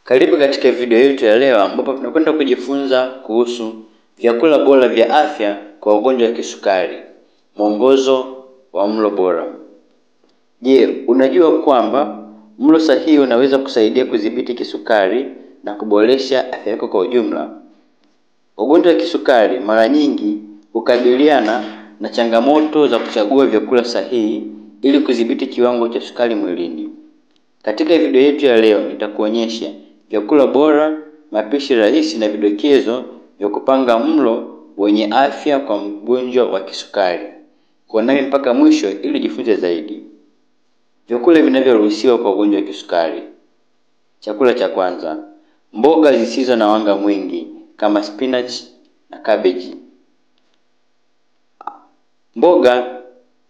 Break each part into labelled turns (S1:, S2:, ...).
S1: Karibu katika video yetu ya leo ambapo tunakwenda kujifunza kuhusu vyakula bora vya afya kwa ugonjwa wa kisukari. Mwongozo wa mlo bora. Je, unajua kwamba mlo sahihi unaweza kusaidia kudhibiti kisukari na kuboresha afya yako kwa ujumla? Ugonjwa wa kisukari mara nyingi hukabiliana na changamoto za kuchagua vyakula sahihi ili kudhibiti kiwango cha sukari mwilini. Katika video yetu ya leo nitakuonyesha vyakula bora, mapishi rahisi na vidokezo vya kupanga mlo wenye afya kwa mgonjwa wa kisukari. Kuwa nami mpaka mwisho ili jifunze zaidi. Vyakula vinavyoruhusiwa kwa ugonjwa wa kisukari. Chakula cha kwanza, mboga zisizo na wanga mwingi kama spinach na cabbage. Mboga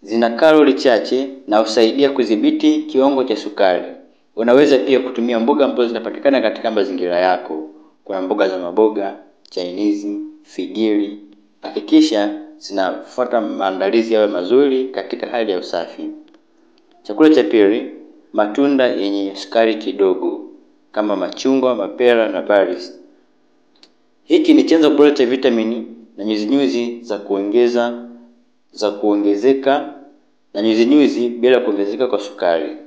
S1: zina kalori chache na husaidia kudhibiti kiwango cha sukari. Unaweza pia kutumia mboga ambazo zinapatikana katika mazingira yako. Kuna mboga za maboga, chainizi, figiri. Hakikisha zinafuata maandalizi yawe mazuri katika hali ya usafi. Chakula cha pili, matunda yenye sukari kidogo kama machungwa, mapera na berries. Hiki ni chanzo bora cha vitamini na nyuzi-nyuzi za kuongezeka na nyuzi-nyuzi bila kuongezeka kwa sukari.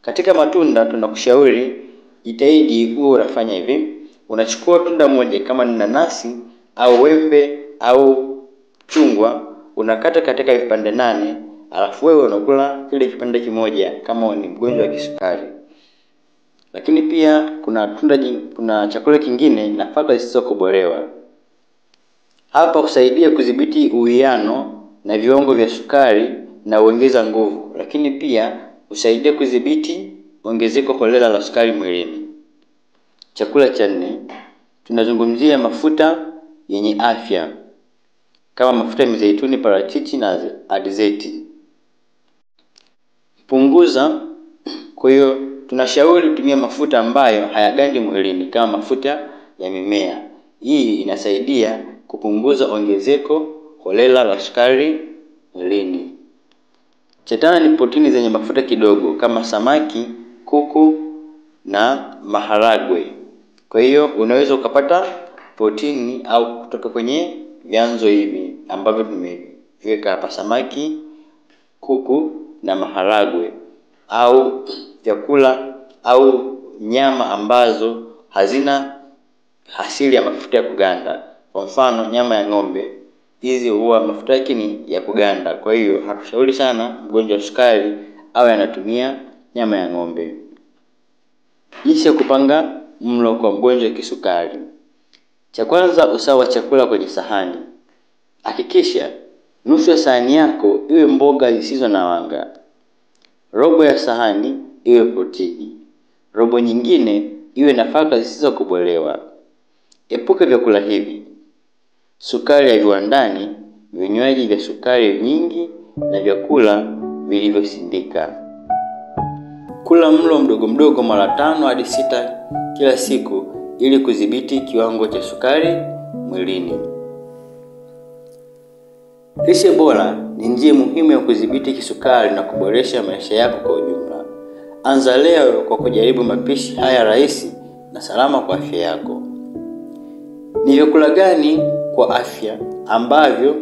S1: Katika matunda tunakushauri jitahidi uwe unafanya hivi. Unachukua tunda moja kama ni nanasi au wembe au chungwa, unakata katika vipande 8, alafu wewe unakula kile kipande kimoja kama ni mgonjwa wa kisukari. Lakini pia kuna chakula kingine, nafaka zisizokobolewa. Hapa husaidia kudhibiti uwiano na viwango vya sukari na huongeza nguvu, lakini pia husaidia kudhibiti ongezeko holela la sukari mwilini. Chakula cha 4, tunazungumzia mafuta yenye afya kama mafuta ya mizeituni, parachichi na alizeti. Punguza. Kwa hiyo tunashauri kutumia mafuta ambayo hayagandi mwilini kama mafuta ya mimea. Hii inasaidia kupunguza ongezeko holela la sukari mwilini. Cha 5 ni protini zenye mafuta kidogo kama samaki, kuku na maharagwe. Kwa hiyo unaweza ukapata protini au kutoka kwenye vyanzo hivi ambavyo tumeviweka hapa: samaki, kuku na maharagwe, au vyakula au nyama ambazo hazina asili ya mafuta ya kuganda. Kwa mfano nyama ya ng'ombe, hizi huwa mafuta yake ni ya kuganda. Kwa hiyo hatushauri sana mgonjwa wa sukari awe anatumia nyama ya ng'ombe. Jinsi ya kupanga mlo kwa mgonjwa wa kisukari. Cha kwanza, usawa wa chakula kwenye sahani. Hakikisha nusu ya sahani yako iwe mboga zisizo na wanga. Robo ya sahani iwe protini. Robo nyingine iwe nafaka zisizokobolewa. Epuka vyakula hivi: sukari ya viwandani, vinywaji vya sukari nyingi na vyakula vilivyosindika. Kula mlo mdogo mdogo mara 5 hadi 6 kila siku ili kudhibiti kiwango cha sukari mwilini. Lishe bora ni njia muhimu ya kudhibiti kisukari na kuboresha maisha yako kwa ujumla. Anza leo kwa kujaribu mapishi haya rahisi na salama kwa afya yako. Ni vyakula gani kwa afya ambavyo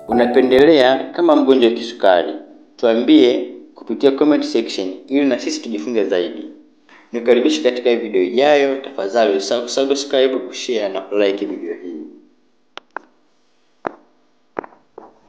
S1: unapendelea kama mgonjwa wa kisukari? Tuambie kupitia comment section ili na sisi tujifunze zaidi. Nikaribisha katika video ijayo. Tafadhali subscribe, share na like video hii.